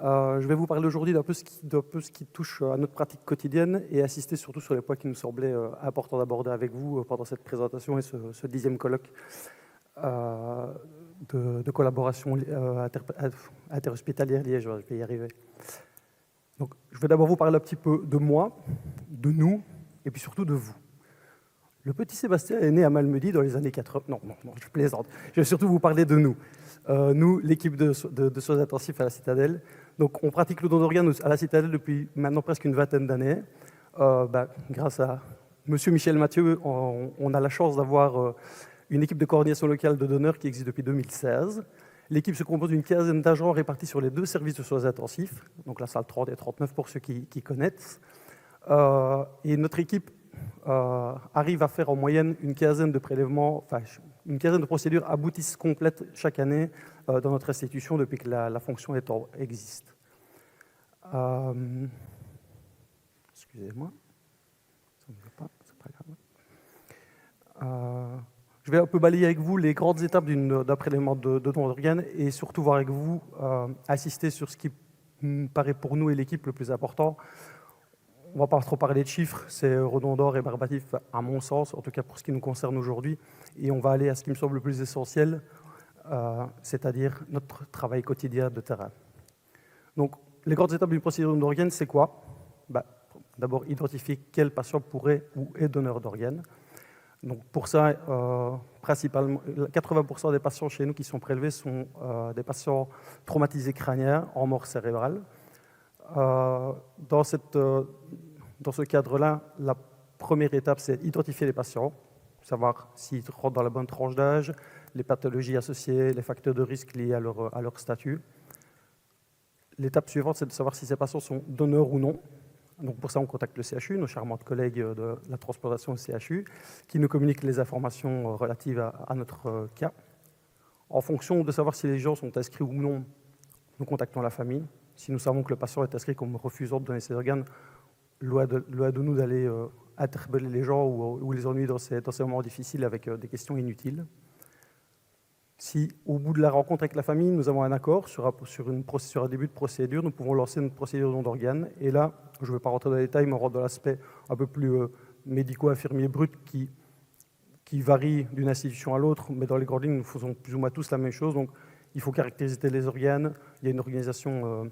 Je vais vous parler aujourd'hui d'un peu ce qui touche à notre pratique quotidienne et insister surtout sur les points qui nous semblaient importants d'aborder avec vous pendant cette présentation et ce 10e colloque de collaboration interhospitalière liégeoise. Je vais y arriver. Donc, je vais d'abord vous parler un petit peu de moi, de nous et puis surtout de vous. Le petit Sébastien est né à Malmedy dans les années 80. Non, je plaisante. Je vais surtout vous parler de nous. Nous, l'équipe de soins intensifs à la Citadelle. Donc, on pratique le don d'organes à la Citadelle depuis maintenant presque une vingtaine d'années. Grâce à Monsieur Michel Mathieu, on a la chance d'avoir une équipe de coordination locale de donneurs qui existe depuis 2016. L'équipe se compose d'une quinzaine d'agents répartis sur les deux services de soins intensifs, donc la salle 30 et 39 pour ceux qui connaissent. Et notre équipe arrive à faire en moyenne une quinzaine de prélèvements, enfin une quinzaine de procédures aboutissent complètes chaque année dans notre institution depuis que la fonction existe. Excusez-moi, ça ne veut pas, c'est pas grave. Je vais un peu balayer avec vous les grandes étapes d'un prélèvement de don d'organes et surtout voir avec vous assister sur ce qui me paraît pour nous et l'équipe le plus important. On ne va pas trop parler de chiffres, c'est redondant, rébarbatif à mon sens, en tout cas pour ce qui nous concerne aujourd'hui. Et on va aller à ce qui me semble le plus essentiel, c'est-à-dire notre travail quotidien de terrain. Donc, les grandes étapes d'une procédure d'organes, c'est quoi? D'abord, identifier quel patient pourrait ou est donneur d'organes. Donc, pour ça, principalement, 80% des patients chez nous qui sont prélevés sont des patients traumatisés crâniens en mort cérébrale. Dans ce cadre-là, la première étape, c'est identifier les patients, savoir s'ils rentrent dans la bonne tranche d'âge, les pathologies associées, les facteurs de risque liés à leur statut. L'étape suivante, c'est de savoir si ces patients sont donneurs ou non. Donc pour ça, on contacte le CHU, nos charmantes collègues de la transplantation au CHU, qui nous communiquent les informations relatives à notre cas. En fonction de savoir si les gens sont inscrits ou non, nous contactons la famille. Si nous savons que le patient est inscrit comme refusant de donner ses organes, loin de nous d'aller interpeller les gens ou les ennuyer dans ces moments difficiles avec des questions inutiles. Si, au bout de la rencontre avec la famille, nous avons un accord sur un début de procédure, nous pouvons lancer notre procédure de don d'organes. Et là, je ne vais pas rentrer dans les détails, mais on rentre dans l'aspect un peu plus médico-infirmier brut qui varie d'une institution à l'autre, mais dans les grandes lignes, nous faisons plus ou moins tous la même chose. Donc, il faut caractériser les organes. Il y a une organisation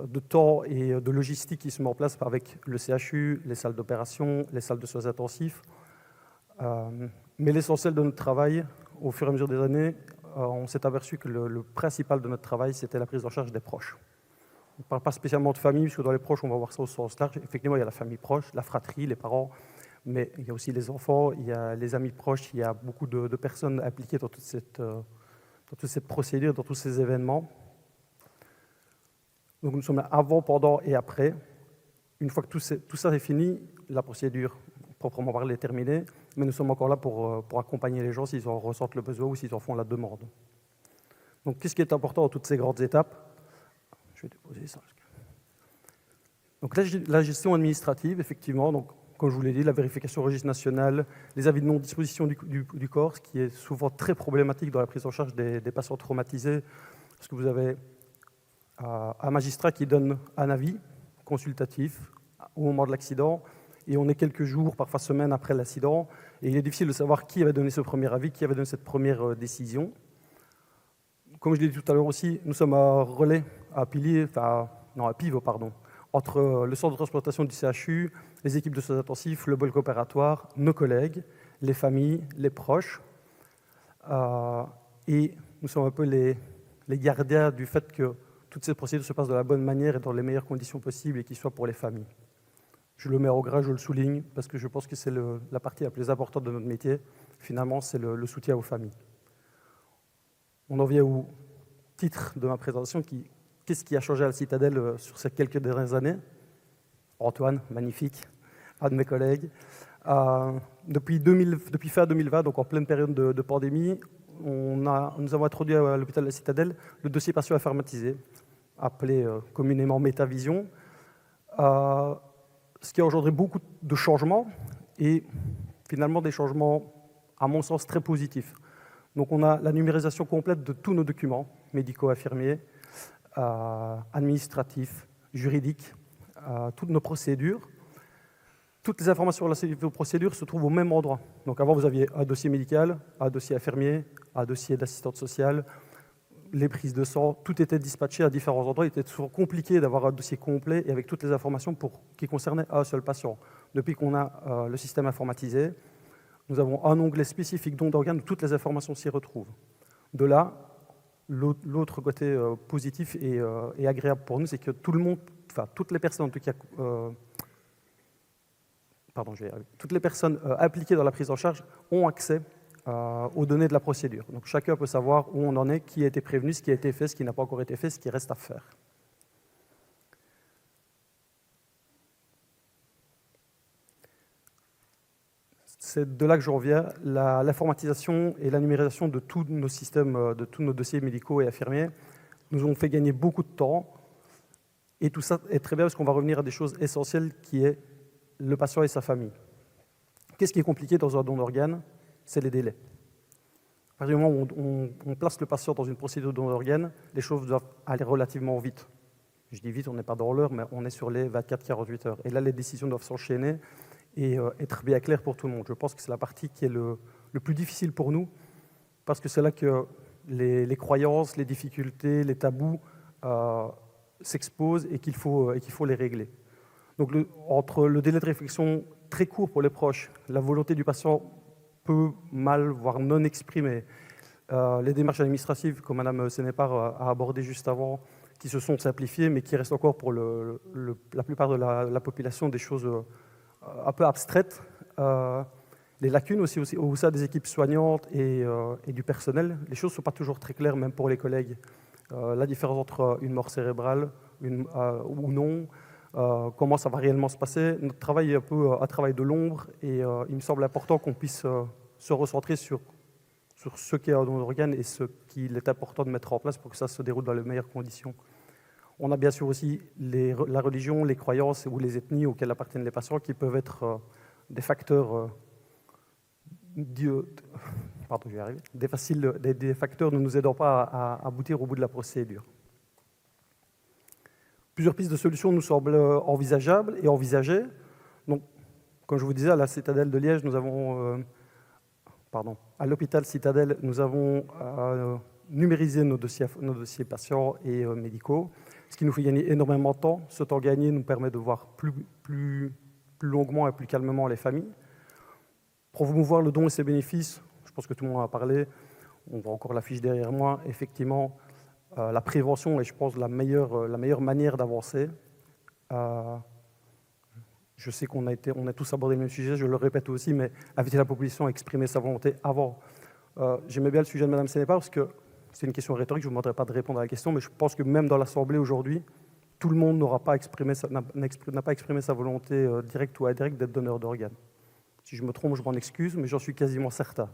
de temps et de logistique qui se met en place avec le CHU, les salles d'opération, les salles de soins intensifs. Mais l'essentiel de notre travail, au fur et à mesure des années, on s'est aperçu que le principal de notre travail, c'était la prise en charge des proches. On ne parle pas spécialement de famille, puisque dans les proches, on va voir ça au sens large. Effectivement, il y a la famille proche, la fratrie, les parents, mais il y a aussi les enfants, il y a les amis proches, il y a beaucoup de personnes impliquées dans toute cette procédure, dans tous ces événements. Donc nous sommes là avant, pendant et après. Une fois que tout ça est fini, la procédure proprement parlée est terminée, mais nous sommes encore là pour accompagner les gens s'ils en ressentent le besoin ou s'ils en font la demande. Donc qu'est-ce qui est important dans toutes ces grandes étapes? Je vais déposer ça. Donc la gestion administrative, effectivement, donc, comme je vous l'ai dit, la vérification au registre national, les avis de non-disposition du corps, ce qui est souvent très problématique dans la prise en charge des patients traumatisés, parce que vous avez un magistrat qui donne un avis consultatif au moment de l'accident, et on est quelques jours, parfois semaines après l'accident, et il est difficile de savoir qui avait donné ce premier avis, qui avait donné cette première décision. Comme je l'ai dit tout à l'heure aussi, nous sommes à relais, à pivot, entre le centre de transplantation du CHU, les équipes de soins intensifs, le bloc opératoire, nos collègues, les familles, les proches, et nous sommes un peu les gardiens du fait que toutes ces procédures se passent de la bonne manière et dans les meilleures conditions possibles et qu'ils soient pour les familles. Je le mets au gras, je le souligne, parce que je pense que c'est la partie la plus importante de notre métier. Finalement, c'est le soutien aux familles. On en vient au titre de ma présentation, qu'est-ce qui a changé à la Citadelle sur ces quelques dernières années? Antoine, magnifique, un de mes collègues. Depuis fin 2020, donc en pleine période de pandémie, nous avons introduit à l'hôpital de la Citadelle le dossier patient informatisé, appelé communément Métavision, ce qui a engendré beaucoup de changements et finalement des changements, à mon sens, très positifs. Donc on a la numérisation complète de tous nos documents médicaux infirmiers, administratifs, juridiques, toutes nos procédures. Toutes les informations relatives aux procédures se trouvent au même endroit. Donc avant, vous aviez un dossier médical, un dossier infirmier, un dossier d'assistante sociale, les prises de sang, tout était dispatché à différents endroits. Il était toujours compliqué d'avoir un dossier complet et avec toutes les informations qui concernaient un seul patient. Depuis qu'on a le système informatisé, nous avons un onglet spécifique don d'organes où toutes les informations s'y retrouvent. De là, l'autre côté positif et agréable pour nous, c'est que tout le monde, enfin toutes les personnes en tout cas, toutes les personnes impliquées dans la prise en charge ont accès aux données de la procédure. Donc chacun peut savoir où on en est, qui a été prévenu, ce qui a été fait, ce qui n'a pas encore été fait, ce qui reste à faire. C'est de là que je reviens. L'informatisation et la numérisation de tous nos systèmes, de tous nos dossiers médicaux et infirmiers nous ont fait gagner beaucoup de temps. Et tout ça est très bien parce qu'on va revenir à des choses essentielles qui est le patient et sa famille. Qu'est-ce qui est compliqué dans un don d'organes? C'est les délais. À partir du moment où on place le patient dans une procédure de don d'organes, les choses doivent aller relativement vite. Je dis vite, on n'est pas dans l'heure, mais on est sur les 24-48 heures. Et là, les décisions doivent s'enchaîner et être bien claires pour tout le monde. Je pense que c'est la partie qui est le plus difficile pour nous, parce que c'est là que les croyances, les difficultés, les tabous s'exposent et qu'il faut les régler. Donc entre le délai de réflexion très court pour les proches, la volonté du patient peu mal, voire non exprimée, les démarches administratives, comme Mme Sénépar a abordé juste avant, qui se sont simplifiées, mais qui restent encore pour la plupart de la population des choses un peu abstraites. Les lacunes aussi au sein des équipes soignantes et du personnel, les choses ne sont pas toujours très claires, même pour les collègues. La différence entre une mort cérébrale ou non, comment ça va réellement se passer. Notre travail est un peu un travail de l'ombre et il me semble important qu'on puisse se recentrer sur ce qu'est un don d'organes et ce qu'il est important de mettre en place pour que ça se déroule dans les meilleures conditions. On a bien sûr aussi la religion, les croyances ou les ethnies auxquelles appartiennent les patients qui peuvent être des facteurs des facteurs ne nous aidant pas à aboutir au bout de la procédure. Plusieurs pistes de solutions nous semblent envisageables et envisagées. Donc, comme je vous disais, à la Citadelle de Liège, nous avons, à l'hôpital Citadelle, nous avons numérisé nos dossiers patients et médicaux, ce qui nous fait gagner énormément de temps. Ce temps gagné nous permet de voir plus longuement et plus calmement les familles. Promouvoir le don et ses bénéfices, je pense que tout le monde en a parlé, on voit encore l'affiche derrière moi, effectivement, la prévention est, je pense, la meilleure manière d'avancer. Je sais qu'on a tous abordé le même sujet, je le répète aussi, mais inviter la population à exprimer sa volonté avant. J'aimais bien le sujet de Mme Sénépar parce que c'est une question rhétorique, je ne vous demanderai pas de répondre à la question, mais je pense que même dans l'Assemblée aujourd'hui, tout le monde n'a pas exprimé sa volonté directe ou indirecte d'être donneur d'organes. Si je me trompe, je m'en excuse, mais j'en suis quasiment certain.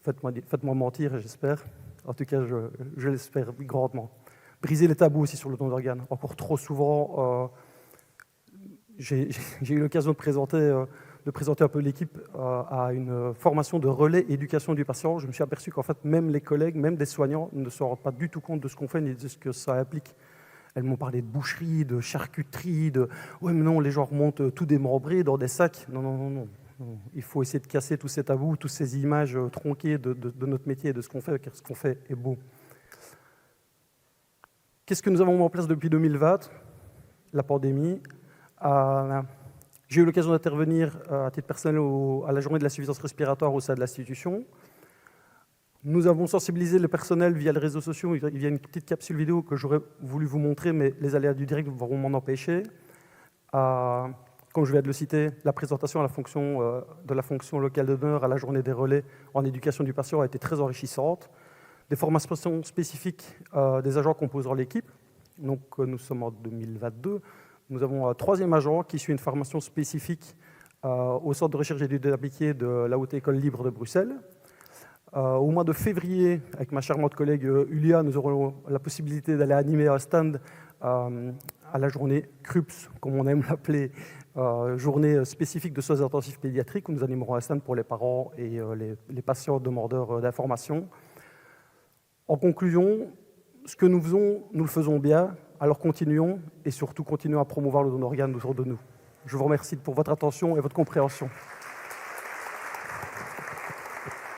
Faites-moi mentir, j'espère. En tout cas, je l'espère grandement. Briser les tabous aussi sur le don d'organes. Encore trop souvent, j'ai eu l'occasion de présenter un peu l'équipe à une formation de relais éducation du patient. Je me suis aperçu qu'en fait, même les collègues, même des soignants, ne se rendent pas du tout compte de ce qu'on fait ni de ce que ça implique. Elles m'ont parlé de boucherie, de charcuterie, ouais, mais non, les gens remontent tout démembrés dans des sacs. Non. Il faut essayer de casser tous ces tabous, toutes ces images tronquées de notre métier et de ce qu'on fait, car ce qu'on fait est beau. Qu'est-ce que nous avons mis en place depuis 2020 ? La pandémie. J'ai eu l'occasion d'intervenir à titre personnel à la journée de la suffisance respiratoire au sein de l'institution. Nous avons sensibilisé le personnel via les réseaux sociaux, via une petite capsule vidéo que j'aurais voulu vous montrer, mais les aléas du direct vont m'en empêcher. Comme je viens de le citer, la présentation de la fonction locale de donneur à la journée des relais en éducation du patient a été très enrichissante. Des formations spécifiques des agents composant l'équipe. Donc, nous sommes en 2022. Nous avons un troisième agent qui suit une formation spécifique au Centre de recherche et d'études appliquées de la Haute École libre de Bruxelles. Au mois de février, avec ma charmante collègue Ulia, nous aurons la possibilité d'aller animer un stand à la journée CRUPS, comme on aime l'appeler, journée spécifique de soins intensifs pédiatriques, où nous animerons un stand pour les parents et les patients demandeurs d'informations. En conclusion, ce que nous faisons, nous le faisons bien, alors continuons, et surtout continuons à promouvoir le don d'organes autour de nous. Je vous remercie pour votre attention et votre compréhension.